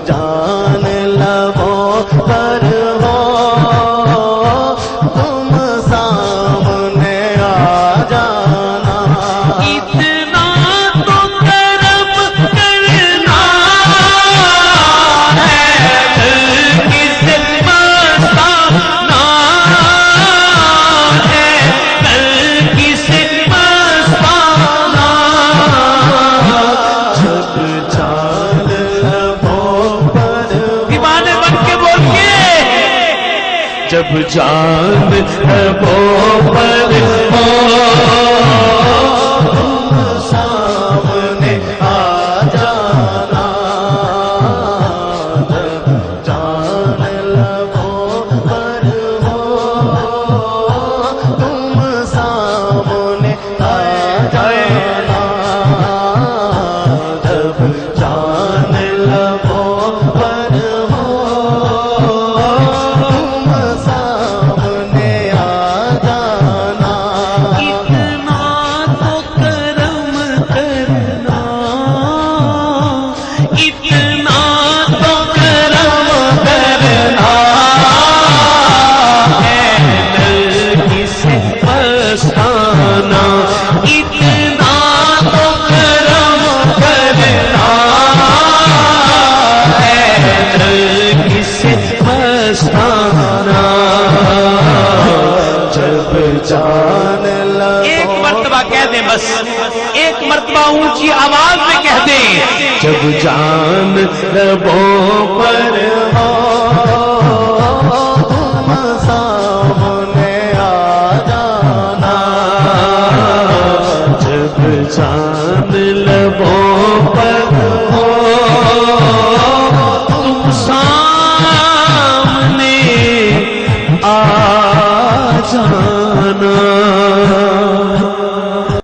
جان لبوں پر ہو تم سامنے آ جانا اتنا تو کرم کرنا ہے کس مستانا ہے کس مستانا جب جان لبوں پر دیوانے بن کے بولیے جب جان لبوں پر ہو تم سامنے آ جانا جب جان لبوں پر ہو تم سامنے آ جانا جب جان لبوں پر ہو تم سامنے آ جانا اتنا تو کرم کرنا اتنا تو کرم کرنا ہے کس پسانا اتنا تو کرم کرنا ہے کس پسانا جب جان ایک مرتبہ کہہ دیں بس ایک مرتبہ اونچی آواز میں کہہ دیں جب جان لبوں پر ہو